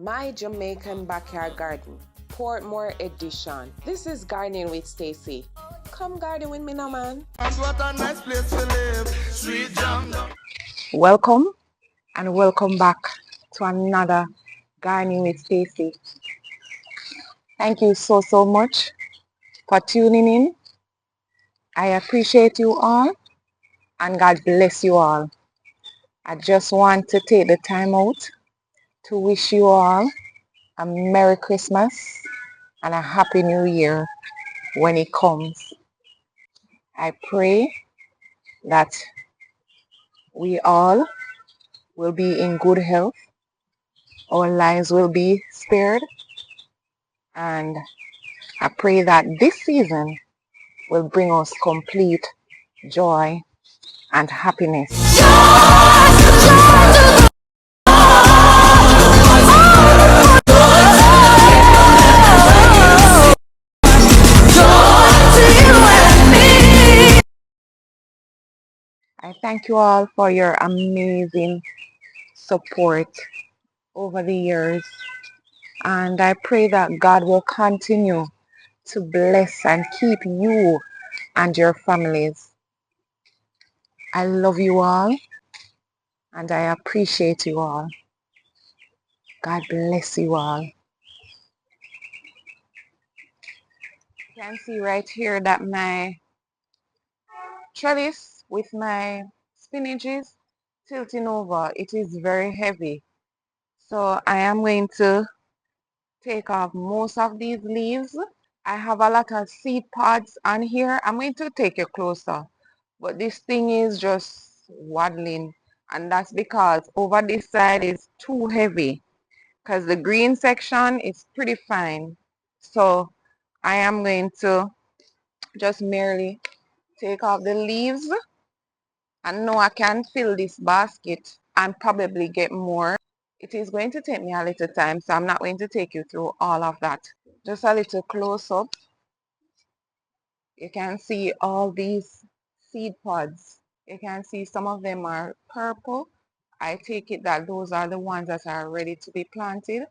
My Jamaican Backyard Garden, Portmore Edition. This is Gardening with Stacey. Come garden with me now, man. What a nice place to live. Sweet jam. Welcome and welcome back to another Gardening with Stacey. Thank you so much for tuning in. I appreciate you all and God bless you all. I just want to take the time out to wish you all a Merry Christmas and a Happy New Year when it comes. I pray that we all will be in good health, our lives will be spared, and I pray that this season will bring us complete joy and happiness. I thank you all for your amazing support over the years, and I pray that God will continue to bless and keep you and your families. I love you all and I appreciate you all. God bless you all. You can see right here that my trellis with my spinach is tilting over. It is very heavy. So I am going to take off most of these leaves. I have a lot of seed pods on here. I'm going to take it closer. But this thing is just waddling. And that's because over this side is too heavy. Because the green section is pretty fine. So I am going to just merely take off the leaves. And now I can fill this basket and probably get more. It is going to take me a little time, so I'm not going to take you through all of that. Just a little close up. You can see all these seed pods. You can see some of them are purple. I take it that those are the ones that are ready to be planted.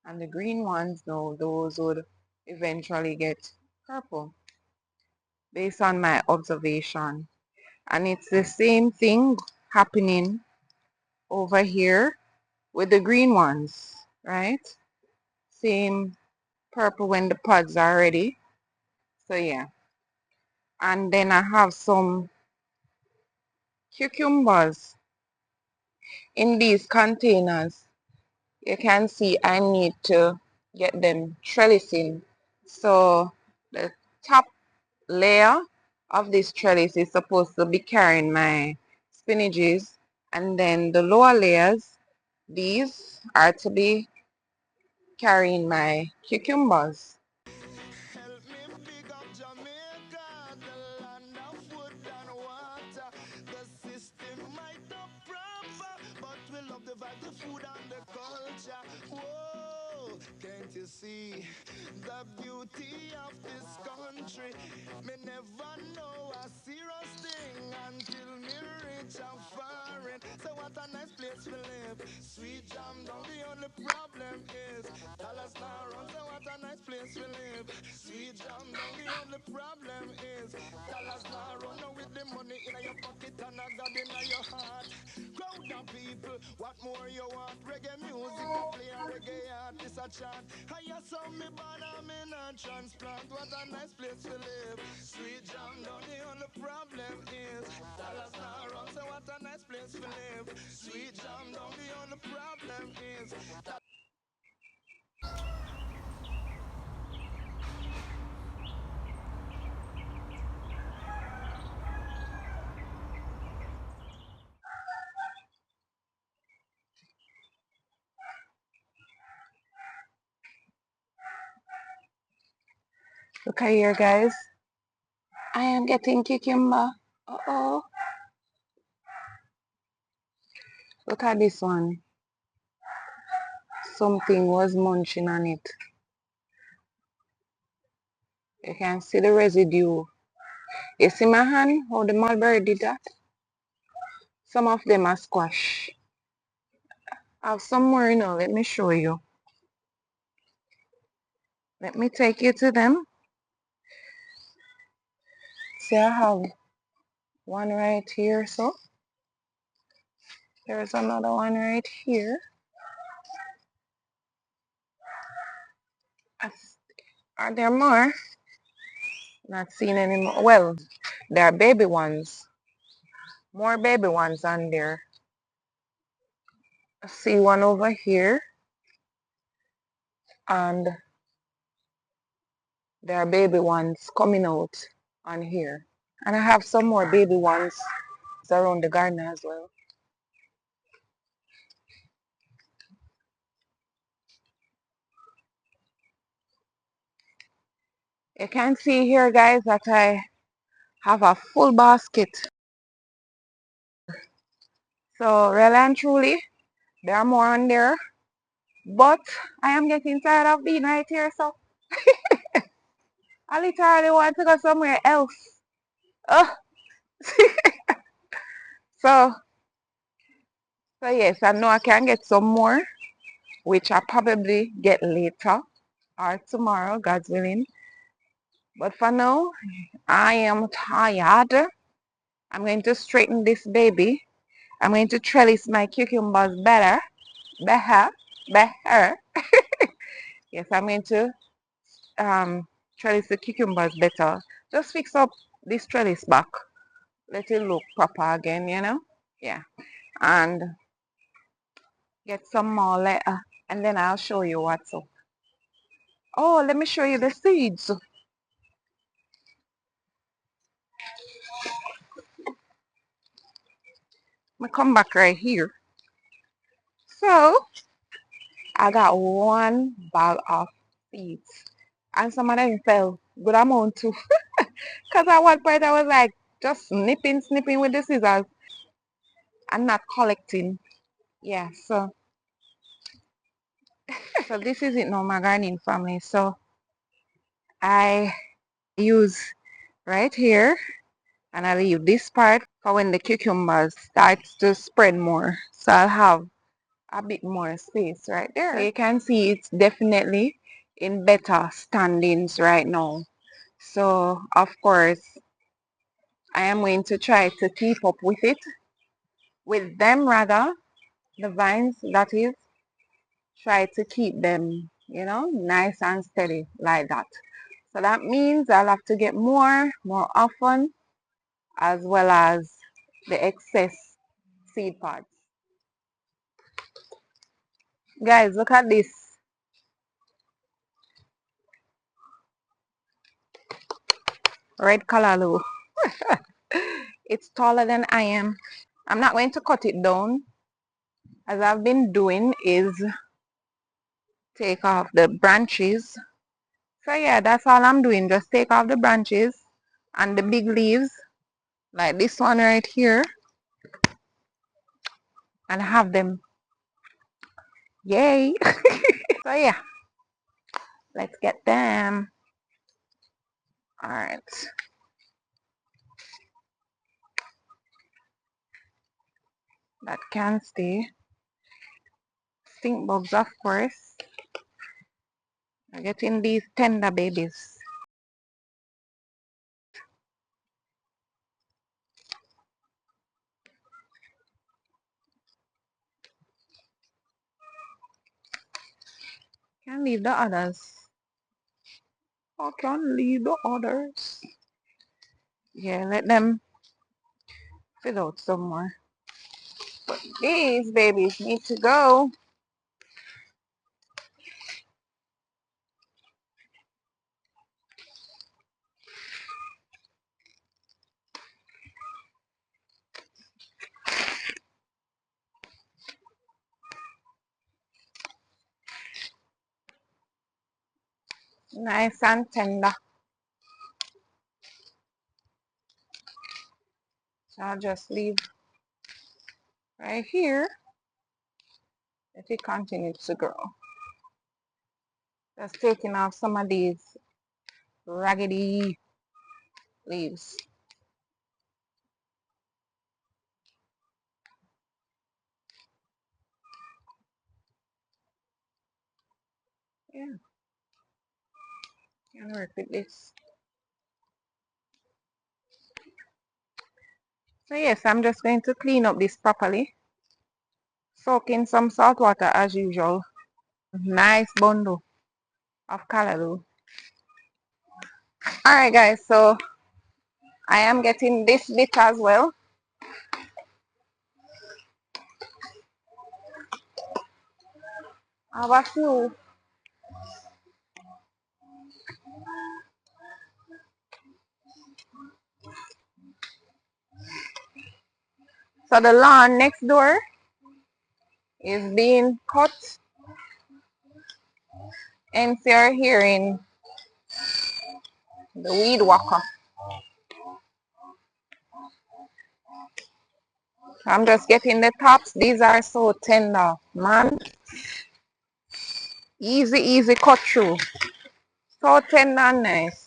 And the green ones, no, those would eventually get purple based on my observation. And it's the same thing happening over here with the green ones, right? Same purple when the pods are ready. So yeah. And then I have some cucumbers in these containers. You can see I need to get them trellising. So the top layer of this trellis is supposed to be carrying my spinaches, and then the lower layers, these are to be carrying my cucumbers. Help me big up Jamaica, the land of wood and water. The system might not proper, but we love the vibe, the food and the culture. Whoa, can't you see the beauty of this country? Me never know a serious thing until me reach a foreign. So what a nice place to live. Sweet jam down, the only problem is dollars not run. So what a nice place to live. Sweet jam down, the only problem is dollars not run. Now with the money in your pocket and a God in your heart. Crowd of people, what more you want? Reggae music, I play a reggae artist a chant. I hear some me born and me not transplant. What a nice place to live. Sweet jam down, the only problem is dollars not run. So what a nice place to live. Sweet jam down, the only problem is Look at here, guys. I am getting cucumber. Uh-oh. Look at this one. Something was munching on it. You can see the residue. You see my hand, how the mulberry did that? Some of them are squash. I have some more, let me show you. Let me take you to them. See, I have one right here, so there's another one right here. Are there more? Not seeing any more. Well, there are baby ones. More baby ones on there. I see one over here. And there are baby ones coming out on here. And I have some more baby ones around the garden as well. You can see here, guys, that I have a full basket. So really and truly, there are more on there. But I am getting tired of being right here, so I literally want to go somewhere else. Oh. so yes, I know I can get some more, which I probably get later or tomorrow, God's willing. But for now, I am tired. I'm going to straighten this baby. I'm going to trellis my cucumbers better. Better. Yes, I'm going to trellis the cucumbers better. Just fix up this trellis back. Let it look proper again, you know? Yeah. And get some more later. And then I'll show you what's up. Oh, let me show you the seeds. Let me come back right here. So, I got one bag of seeds. And some of them fell good amount too. Because at one point I was like just snipping with the scissors and not collecting. Yeah, so this is it now, my gardening family. So I use right here and I leave this part for when the cucumbers starts to spread more. So I'll have a bit more space right there. So you can see it's definitely in better standings right now. So of course I am going to try to keep up with them rather, the vines that is, try to keep them, you know, nice and steady like that. So that means I'll have to get more often, as well as the excess seed pods. Guys, look at this red callaloo. It's taller than I am. I'm not going to cut it down. As I've been doing is take off the branches. So yeah, that's all I'm doing. Just take off the branches and the big leaves, like this one right here, and have them. Yay! So yeah, let's get them. Alright. That can stay. Stink bugs, of course. I'm getting these tender babies. Can leave the others. I can leave the others. Yeah, let them fill out some more. But these babies need to go. Nice and tender. So I'll just leave right here. Let it continue to grow. Just taking off some of these raggedy leaves. Yeah. And work with this. So yes, I'm just going to clean up this properly. Soak in some salt water as usual. Nice bundle of callaloo. Alright guys, so I am getting this bit as well. I have a few. So the lawn next door is being cut, and so you're hearing the weed whacker. I'm just getting the tops. These are so tender, man. Easy, easy cut through. So tender and nice.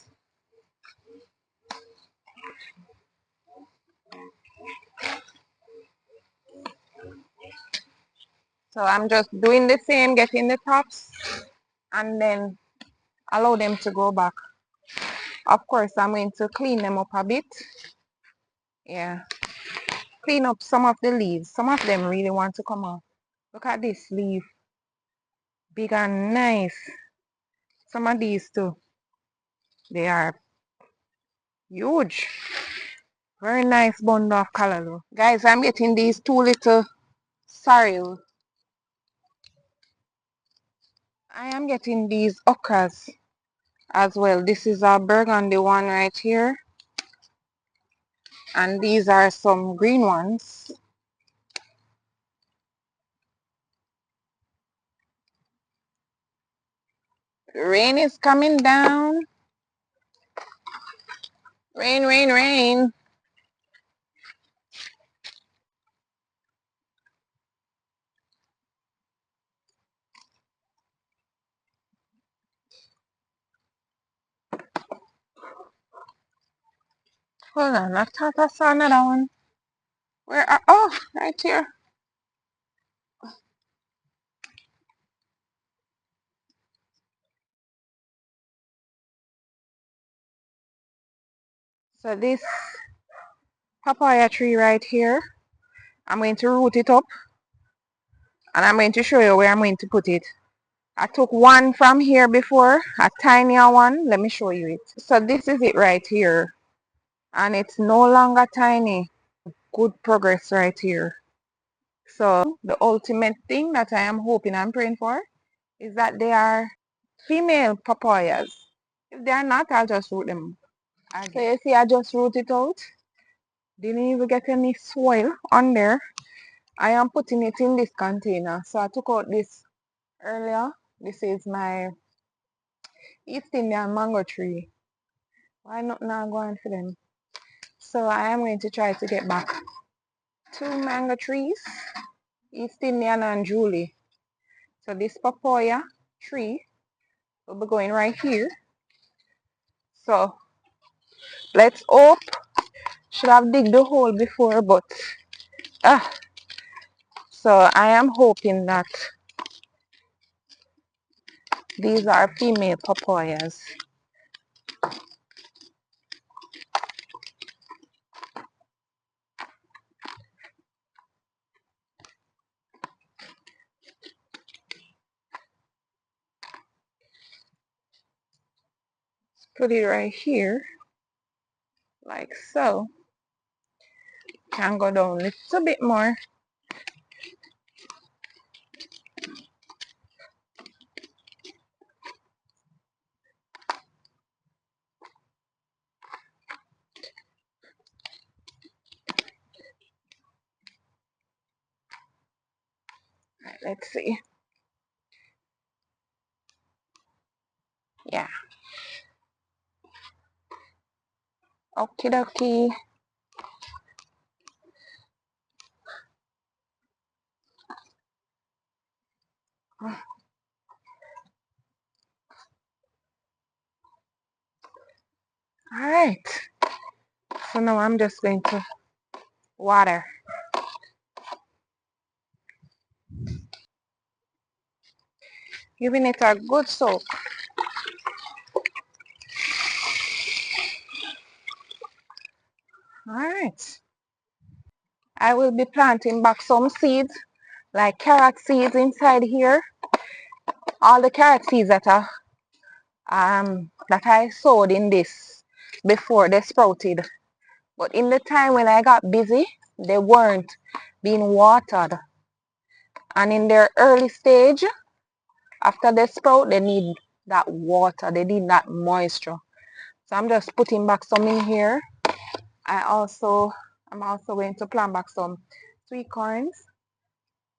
So I'm just doing the same, getting the tops, and then allow them to go back. Of course, I'm going to clean them up a bit. Yeah. Clean up some of the leaves. Some of them really want to come off. Look at this leaf. Big and nice. Some of these too. They are huge. Very nice bundle of callaloo. Guys, I'm getting these two little sorrel. I am getting these okras as well. This is a burgundy one right here. And these are some green ones. Rain is coming down. Rain, rain, rain. Hold on, I thought I saw another one. Where are, oh, right here. So this papaya tree right here, I'm going to root it up, and I'm going to show you where I'm going to put it. I took one from here before, a tinier one. Let me show you it. So this is it right here, and it's no longer tiny. Good progress right here. So the ultimate thing that I am hoping and praying for is that they are female papayas. If they are not, I'll just root them again. So you see, I just root it out. Didn't even get any soil on there. I am putting it in this container. So I took out this earlier. This is my East Indian mango tree. Why not now going for them? So I am going to try to get back two mango trees, East Indian and Julie. So this papaya tree will be going right here. So let's hope. Should have digged the hole before, but so I am hoping that these are female papayas. Put it right here, like so. Can go down a little bit more. Right, let's see. Yeah. Okie dokie. Alright. So now I'm just going to water. Giving it a good soak. Alright. I will be planting back some seeds, like carrot seeds inside here. All the carrot seeds that I sowed in this before they sprouted. But in the time when I got busy, they weren't being watered. And in their early stage, after they sprout, they need that water, they need that moisture. So I'm just putting back some in here. I'm also going to plant back some sweet corns.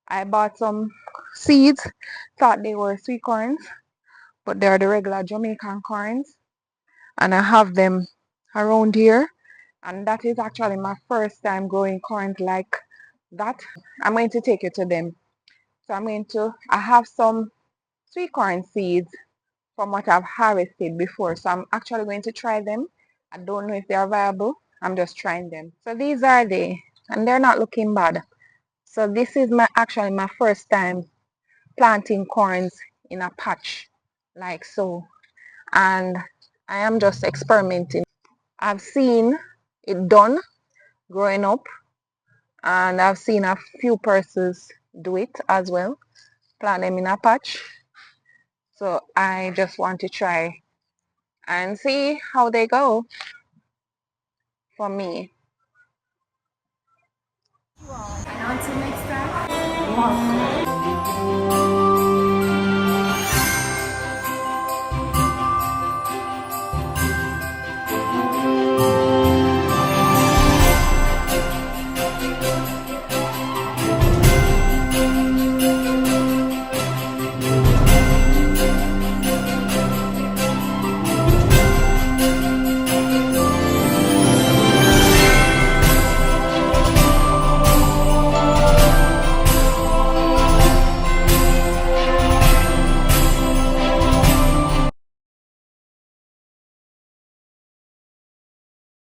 I bought some seeds, thought they were sweet corns, but they're the regular Jamaican corns. And I have them around here. And that is actually my first time growing corns like that. I'm going to take you to them. So I have some sweet corn seeds from what I've harvested before. So I'm actually going to try them. I don't know if they are viable. I'm just trying them. So these are they, and they're not looking bad. So this is actually my first time planting corns in a patch like so. And I am just experimenting. I've seen it done growing up, and I've seen a few persons do it as well, plant them in a patch. So I just want to try and see how they go for me. And until next time,